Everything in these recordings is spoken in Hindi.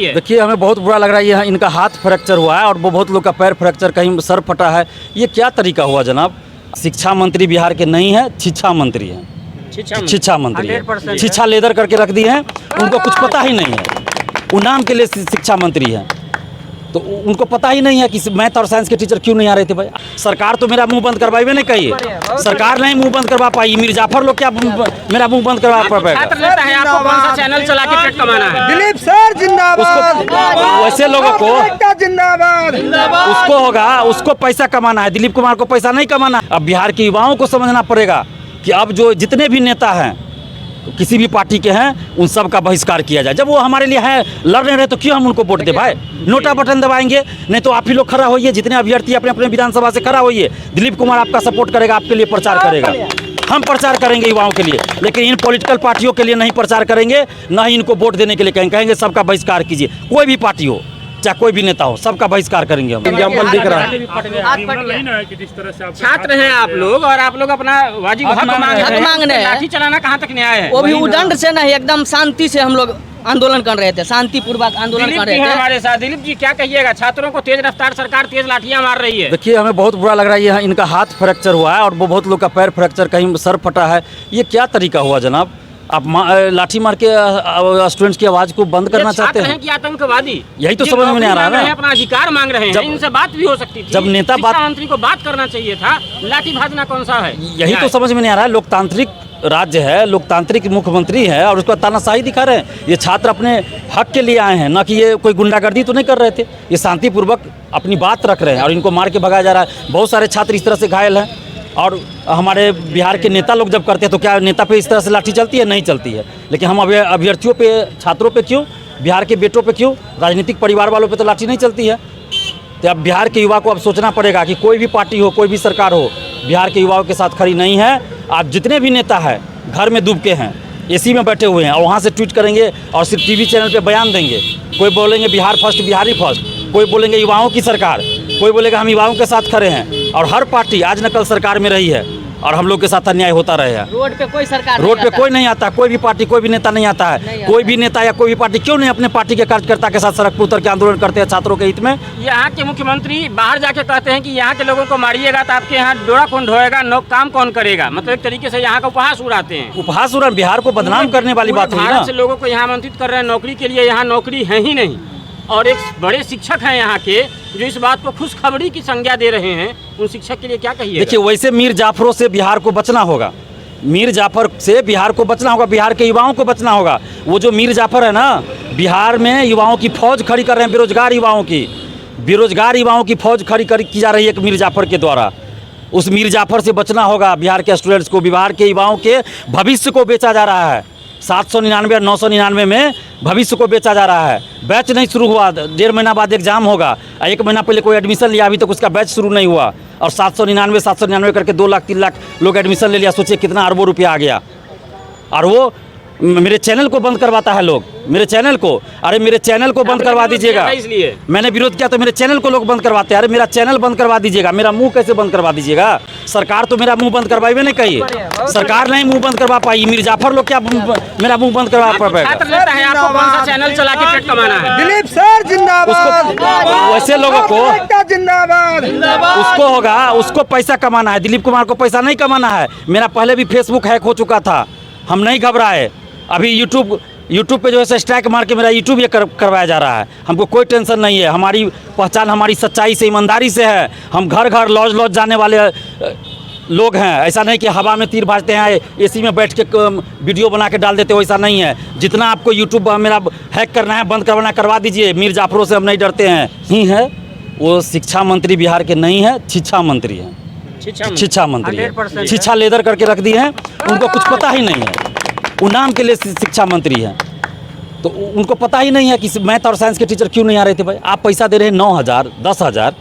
देखिए, हमें बहुत बुरा लग रहा है। ये इनका हाथ फ्रैक्चर हुआ है और वो बहुत लोग का पैर फ्रैक्चर, कहीं सर फटा है। ये क्या तरीका हुआ जनाब? शिक्षा मंत्री बिहार के नहीं है, शिक्षा मंत्री हैं। शिक्षा मंत्री है, शिक्षा लेदर करके रख दिए हैं। उनको कुछ पता ही नहीं है। वो नाम के लिए शिक्षा मंत्री हैं, तो उनको पता ही नहीं है कि मैथ और साइंस के टीचर क्यों नहीं आ रहे थे। भाई, सरकार तो मेरा मुंह बंद करवाई नहीं कही, सरकार नहीं मुंह बंद करवा पाई। मीर जाफर लोग क्या मेरा मुंह बंद करवा पाएगा? चैनल चला के पेट कमाना है। दिलीप सर जिंदाबाद। वैसे लोगों को जिंदाबाद। उसको होगा, उसको पैसा कमाना है। दिलीप कुमार को पैसा नहीं कमाना। अब बिहार के युवाओं को समझना पड़ेगा कि अब जो जितने भी नेता हैं, किसी भी पार्टी के हैं, उन सब का बहिष्कार किया जाए। जब वो हमारे लिए है, लड़ नहीं रहे, तो क्यों हम उनको वोट दे भाई? नोटा बटन दबाएंगे? नहीं तो आप ही लोग खड़ा होइए, जितने अभ्यर्थी अपने अपने विधानसभा से खड़ा होइए। दिलीप कुमार आपका सपोर्ट करेगा, आपके लिए प्रचार करेगा। हम प्रचार करेंगे युवाओं के लिए, लेकिन इन पॉलिटिकल पार्टियों के लिए नहीं प्रचार करेंगे, ना ही इनको वोट देने के लिए कहेंगे सबका बहिष्कार कीजिए। कोई भी पार्टी हो, चाहे कोई भी नेता हो, सबका बहिष्कार करेंगे हम। एग्जाम्पल दिख रहा है। छात्र हैं आप लोग, और आप लोग अपना वाजिब हक मांग रहे हैं। लाठी चलाना कहाँ तक न्याय है? वो भी उदंड से नहीं, एकदम शांति से हम लोग आंदोलन कर रहे थे, शांतिपूर्वक आंदोलन कर रहे थे। हमारे साथ दिलीप जी क्या कहिएगा? छात्रों को तेज रफ्तार सरकार तेज लाठियां मार रही है। देखिए, हमें बहुत बुरा लग रहा है। ये इनका हाथ फ्रैक्चर हुआ है और वो बहुत लोग का पैर फ्रैक्चर, कहीं सर फटा है। ये क्या तरीका हुआ जनाब? आप लाठी मार के स्टूडेंट्स की आवाज को बंद करना चाहते हैं कि आतंकवादी? यही तो समझ में नहीं आ रहा है। अपना अधिकार मांग रहे हैं, इनसे बात भी हो सकती थी। जब नेता मंत्री को बात करना चाहिए था, लाठी भाजना कौन सा है? यही तो समझ में नहीं आ रहा है। लोकतांत्रिक राज्य है, लोकतांत्रिक मुख्यमंत्री है और उसका तानाशाही दिखा रहे हैं। ये छात्र अपने हक के लिए आए हैं, ना कि ये कोई गुंडागर्दी तो नहीं कर रहे थे। ये शांतिपूर्वक अपनी बात रख रहे हैं और इनको मार के भगाया जा रहा है। बहुत सारे छात्र इस तरह से घायल हैं। और हमारे बिहार के नेता लोग जब करते हैं, तो क्या नेता पे इस तरह से लाठी चलती है? नहीं चलती है। लेकिन हम अभ्यर्थियों पे, छात्रों पे क्यों, बिहार के बेटों पे क्यों, राजनीतिक परिवार वालों पे तो लाठी नहीं चलती है। तो अब बिहार के युवा को अब सोचना पड़ेगा कि कोई भी पार्टी हो, कोई भी सरकार हो, बिहार के युवाओं के साथ खड़ी नहीं है। आज जितने भी नेता हैं, घर में डूब के हैं, एसी में बैठे हुए हैं, और वहाँ से ट्वीट करेंगे और सिर्फ टीवी चैनल पे बयान देंगे। कोई बोलेंगे बिहार फर्स्ट, बिहारी फर्स्ट, कोई बोलेंगे युवाओं की सरकार, कोई बोलेगा हम युवाओं के साथ खड़े हैं। और हर पार्टी आज न कल सरकार में रही है और हम लोग के साथ अन्याय होता रहेगा। रोड पे कोई सरकार, रोड पे कोई नहीं आता, कोई भी पार्टी, कोई भी नेता नहीं आता है। कोई भी नेता या कोई भी पार्टी क्यों नहीं अपने पार्टी के कार्यकर्ता के साथ सड़क पर उतर के आंदोलन करते हैं छात्रों के हित में? यहाँ के मुख्यमंत्री बाहर जाके कहते हैं कि यहाँ के लोगों को मारिएगा तो आपके यहाँ डोरा कौन ढोएगा, काम कौन करेगा। मतलब एक तरीके से यहाँ का उपहास उड़ाते हैं। उपहास उड़ा, बिहार को बदनाम करने वाली बात है ना। से लोगों को यहाँ आमंत्रित कर रहे हैं नौकरी के लिए, यहाँ नौकरी है ही नहीं। और एक बड़े शिक्षक हैं यहाँ के, जो इस बात को खुशखबरी की संज्ञा दे रहे हैं। उन शिक्षक के लिए क्या कहिए? देखिए, वैसे मीर जाफरों से बिहार को बचना होगा। मीर जाफर से बिहार को बचना होगा, बिहार के युवाओं को बचना होगा। वो जो मीर जाफर है ना, बिहार में युवाओं की फौज खड़ी कर रहे हैं, बेरोजगार युवाओं की फौज खड़ी की जा रही है मीर जाफर के द्वारा। उस मीर जाफर से बचना होगा। बिहार के स्टूडेंट्स को, बिहार के युवाओं के भविष्य को बेचा जा रहा है। 799 और 999 में भविष्य को बेचा जा रहा है। बैच नहीं शुरू हुआ, 1.5 महीना बाद एग्जाम होगा। 1 महीना पहले कोई एडमिशन लिया, अभी तक उसका बैच शुरू नहीं हुआ। और 799 करके 2 लाख 3 लाख लोग एडमिशन ले लिया। सोचिए कितना अरबों रुपया आ गया। और वो मेरे चैनल को बंद करवाता है लोग, मेरे चैनल को। अरे मेरे चैनल को बंद करवा दीजिएगा। इसलिए मैंने विरोध किया तो मेरे चैनल को लोग बंद करवाते हैं। अरे मेरा चैनल बंद करवा दीजिएगा। मेरा मुंह कैसे बंद करवा दीजिएगा? सरकार तो मेरा मुंह बंद करवाई नहीं कही, सरकार नहीं मुंह बंद करवा पाई। मीर जाफर लोग क्या मेरा मुंह बंद करवा पाएगा? आपको कौन सा चैनल चला के पेट कमाना है? दिलीप सर जिंदाबाद। वैसे लोगों को जिंदाबाद। उसको होगा, उसको पैसा कमाना है। दिलीप कुमार को पैसा नहीं कमाना है। मेरा पहले भी फेसबुक हैक हो चुका था, हम नहीं घबराए। अभी यूट्यूब पे जो है स्ट्राइक मार के मेरा यूट्यूब ये करवाया जा रहा है। हमको कोई टेंशन नहीं है। हमारी पहचान हमारी सच्चाई से, ईमानदारी से है। हम घर घर लॉज जाने वाले लोग हैं। ऐसा नहीं कि हवा में तीर भाजते हैं, एसी में बैठ के वीडियो बना के डाल देते हो, ऐसा नहीं है। जितना आपको यूट्यूब मेरा हैक करना है, बंद करवाना, करवा दीजिए। मीर जाफरों से हम नहीं डरते हैं। ही है वो शिक्षा मंत्री बिहार के नहीं है, शिक्षा मंत्री हैं। शिक्षा मंत्री है, शिक्षा लेदर करके रख दिए हैं। उनको कुछ पता ही नहीं है। वो नाम के लिए शिक्षा मंत्री हैं, तो उनको पता ही नहीं है कि मैथ और साइंस के टीचर क्यों नहीं आ रहे थे। भाई, आप पैसा दे रहे हैं 9,000 10,000,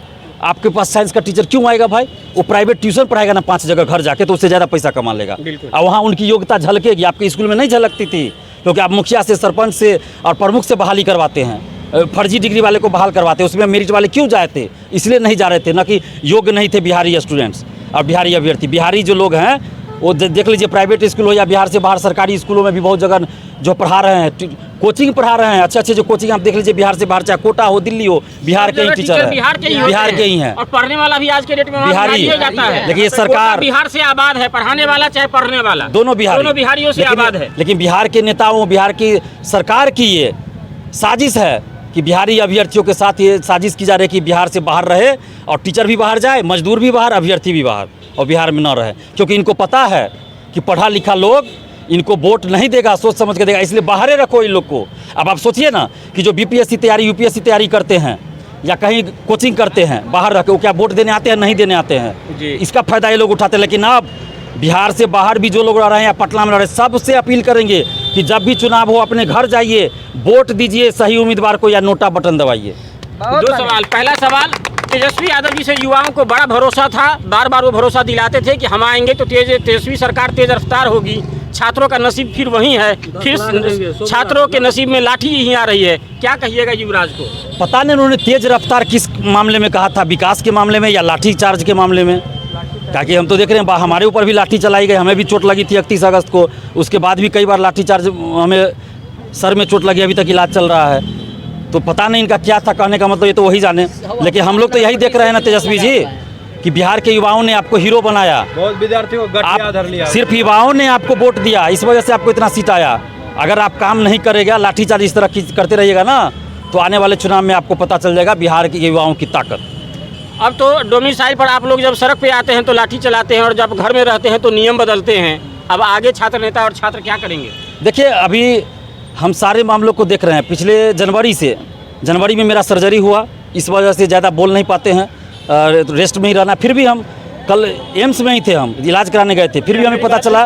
आपके पास साइंस का टीचर क्यों आएगा? भाई, वो प्राइवेट ट्यूशन पढ़ाएगा ना 5 जगह घर जाके, तो उससे ज़्यादा पैसा कमा लेगा। और वहाँ उनकी योग्यता झलकेगी, आपके स्कूल में नहीं झलकती थी। क्योंकि आप मुखिया से, सरपंच से और प्रमुख से बहाली करवाते हैं। फर्जी डिग्री वाले को बहाल करवाते हैं। उसमें मेरिट वाले क्यों जाए थे? इसलिए नहीं जा रहे थे, ना कि योग्य नहीं थे बिहारी स्टूडेंट्स और बिहारी अभ्यर्थी। बिहारी जो लोग हैं वो देख लीजिए प्राइवेट स्कूल हो या बिहार से बाहर सरकारी स्कूलों में भी बहुत जगह जो पढ़ा रहे हैं, कोचिंग पढ़ा रहे हैं, अच्छे अच्छे जो कोचिंग आप देख लीजिए बिहार से बाहर, चाहे कोटा हो दिल्ली हो, बिहार के ही टीचर है, बिहार के ही हैं। और पढ़ने वाला भी आज के डेट में बिहारी हो जाता है। लेकिन ये कोटा सरकार बिहार से आबाद है, पढ़ाने वाला चाहे पढ़ने वाला, दोनों बिहारियों से आबाद है। लेकिन बिहार के नेताओं, बिहार की सरकार की ये साजिश है कि बिहारी अभ्यर्थियों के साथ ये साजिश की जा रही है कि बिहार से बाहर रहे और टीचर भी बाहर जाए, मजदूर भी बाहर, अभ्यर्थी भी बाहर, और बिहार में न रहे, क्योंकि इनको पता है कि पढ़ा लिखा लोग इनको वोट नहीं देगा, सोच समझ के देगा, इसलिए बाहर रखो इन लोग को। अब आप सोचिए ना कि जो बीपीएससी तैयारी, यूपीएससी तैयारी करते हैं या कहीं कोचिंग करते हैं, बाहर रख के वो क्या वोट देने आते हैं? नहीं देने आते हैं। इसका फायदा ये लोग उठाते हैं। लेकिन अब बिहार से बाहर भी जो लोग रह रहे हैं या पटना में रह रहे हैं, सबसे अपील करेंगे कि जब भी चुनाव हो अपने घर जाइए, वोट दीजिए सही उम्मीदवार को या नोटा बटन दबाइए। दो सवाल। पहला सवाल, तेजस्वी यादव जी से युवाओं को बड़ा भरोसा था, बार बार वो भरोसा दिलाते थे कि हम आएंगे तो तेजस्वी सरकार तेज रफ्तार होगी। छात्रों का नसीब फिर वही है, फिर छात्रों के नसीब में लाठी ही आ रही है। क्या कहिएगा युवराज को? पता नहीं उन्होंने तेज रफ्तार किस मामले में कहा था, विकास के मामले में या लाठी चार्ज के मामले में? ताकि हम तो देख रहे हैं हमारे ऊपर भी लाठी चलाई गई, हमें भी चोट लगी थी 31 अगस्त को, उसके बाद भी कई बार लाठी चार्ज, हमें सर में चोट लगी, अभी तक इलाज चल रहा है। तो पता नहीं इनका क्या था कहने का मतलब, ये तो वही जाने। लेकिन हम लोग तो यही देख रहे हैं ना तेजस्वी जी कि बिहार के युवाओं ने आपको हीरो बनाया, बहुत विद्यार्थियों को गठिया धर लिया, सिर्फ युवाओं ने आपको वोट दिया, इस वजह से आपको इतना सीट आया। अगर आप काम नहीं करेगा, लाठीचार्ज इस तरह करते रहिएगा ना, तो आने वाले चुनाव में आपको पता चल जाएगा बिहार के युवाओं की ताकत। अब तो डोमिसाइल पर आप लोग जब सड़क पे आते हैं तो लाठी चलाते हैं और जब घर में रहते हैं तो नियम बदलते हैं। अब आगे छात्र नेता और छात्र क्या करेंगे? देखिए अभी हम सारे मामलों को देख रहे हैं। पिछले जनवरी में मेरा सर्जरी हुआ, इस वजह से ज़्यादा बोल नहीं पाते हैं, रेस्ट में ही रहना। फिर भी हम कल एम्स में ही थे, हम इलाज कराने गए थे, फिर भी हमें पता चला,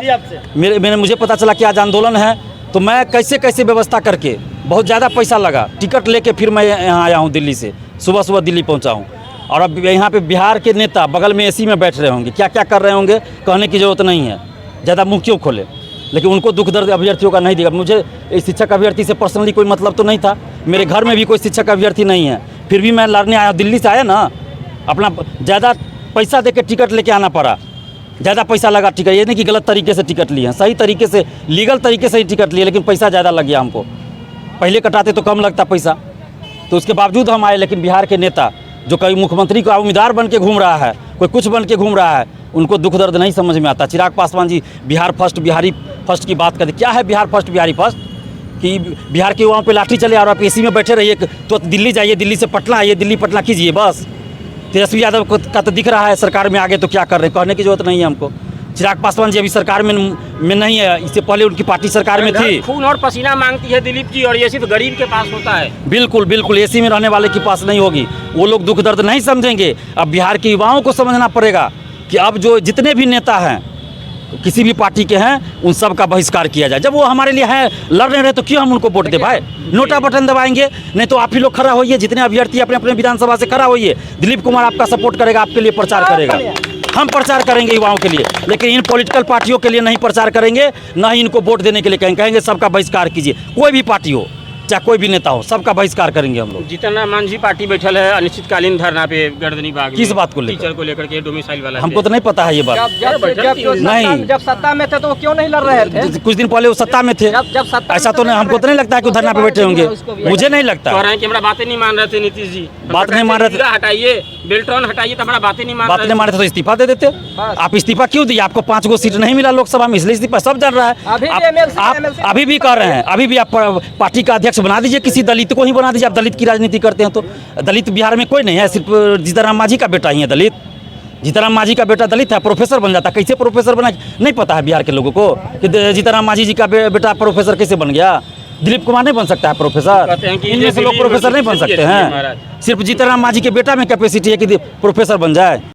मुझे पता चला कि आज आंदोलन है। तो मैं कैसे व्यवस्था करके, बहुत ज़्यादा पैसा लगा, टिकट लेके फिर मैं यहाँ आया हूँ दिल्ली से, सुबह दिल्ली पहुँचा हूँ। और अब यहाँ पे बिहार के नेता बगल में एसी में बैठ रहे होंगे, क्या क्या कर रहे होंगे कहने की ज़रूरत नहीं है, ज़्यादा मुँह क्यों खोले। लेकिन उनको दुख दर्द अभ्यर्थियों का नहीं दिया। मुझे इस शिक्षक अभ्यर्थी से पर्सनली कोई मतलब तो नहीं था, मेरे घर में भी कोई शिक्षक अभ्यर्थी नहीं है, फिर भी मैं लड़ने आया, दिल्ली से आया ना, अपना ज़्यादा पैसा दे के टिकट लेके आना पड़ा, ज़्यादा पैसा लगा टिकट, ये नहीं कि गलत तरीके से टिकट लिए हैं, सही तरीके से लीगल तरीके से ही टिकट लिए, लेकिन पैसा ज़्यादा लग गया हमको। पहले कटाते तो कम लगता पैसा, तो उसके बावजूद हम आए। लेकिन बिहार के नेता जो कभी मुख्यमंत्री का उम्मीदवार बन के घूम रहा है, कोई कुछ बन के घूम रहा है, उनको दुख दर्द नहीं समझ में आता। चिराग पासवान जी बिहार फर्स्ट, बिहारी फर्स्ट की बात करते, क्या है बिहार फर्स्ट, बिहारी फर्स्ट? कि बिहार के युवाओं पे लाठी चले और आप एसी में बैठे रहिए, तो दिल्ली जाइए, दिल्ली से पटना आइए, दिल्ली पटना कीजिए बस। तेजस्वी यादव का तो दिख रहा है सरकार में आगे तो क्या कर रहे हैं, कहने की जरूरत नहीं है हमको। चिराग पासवान जी अभी सरकार में नहीं है, इससे पहले उनकी पार्टी सरकार में थी। खून और पसीना मांगती है दिलीप जी, और ये सिर्फ गरीब के पास होता है। बिल्कुल एसी में रहने वाले के पास नहीं होगी। वो लोग दुख दर्द नहीं समझेंगे। अब बिहार के युवाओं को समझना पड़ेगा कि अब जो जितने भी नेता हैं, किसी भी पार्टी के हैं, उन सब का बहिष्कार किया जाए। जब वो हमारे लिए हैं, लड़ रहे तो क्यों हम उनको वोट दे भाई? नोटा बटन दबाएंगे, नहीं तो आप ही लोग खड़ा होइए, जितने अभ्यर्थी अपने अपने विधानसभा से खड़ा होइए। दिलीप कुमार आपका सपोर्ट करेगा, आपके लिए प्रचार करेगा, हम प्रचार करेंगे युवाओं के लिए। लेकिन इन पॉलिटिकल पार्टियों के लिए नहीं प्रचार करेंगे, ना ही इनको वोट देने के लिए कहेंगे सबका बहिष्कार कीजिए। कोई भी पार्टी हो, चाहे कोई भी नेता हो, सबका बहिष्कार करेंगे हम लोग। जीतन राम मांझी पार्टी बैठल है अनिश्चितकालीन धरना पे गर्दनी बाग में। किस बात को लेकर? टीचर को लेकर के, डोमिसाइल वाला। हमको तो नहीं पता है ये बात। जब सत्ता में थे तो वो क्यों नहीं लड़ रहे थे? कुछ दिन पहले वो सत्ता में थे, ऐसा तो नहीं, हमको तो नहीं लगता है कि धरना पे बैठे होंगे, मुझे नहीं लगता। कह रहे हैं कि हमारा बातें नहीं मान रहे थे नीतीश जी, बात नहीं मान रहे थे, हटाइए बेल्ट्रॉन हटाइए, तो हमारा बातें नहीं मान बात नहीं मान रहे थे तो इस्तीफा दे देते। आप इस्तीफा क्यों दिए? आपको 5 गो सीट नहीं मिला लोकसभा में, इसलिए इस्तीफा, सब जान रहा है। आप अभी भी कर रहे हैं, अभी भी आप पार्टी का अध्यक्ष बना दीजिए, किसी दलित को ही बना दीजिए। आप दलित की राजनीति करते हैं तो दलित बिहार में कोई नहीं है, सिर्फ जीतनराम मांझी का बेटा ही है दलित। जीतनराम मांझी का बेटा दलित है, प्रोफेसर बन जाता। कैसे प्रोफेसर बना नहीं पता है बिहार के लोगों को कि जीतनराम मांझी जी का बेटा प्रोफेसर कैसे बन गया? दिलीप कुमार नहीं बन सकता है प्रोफेसर? इनमें से लोग प्रोफेसर नहीं बन सकते हैं। सिर्फ जीतनराम मांझी के बेटा में कैपेसिटी है कि प्रोफेसर बन जाए।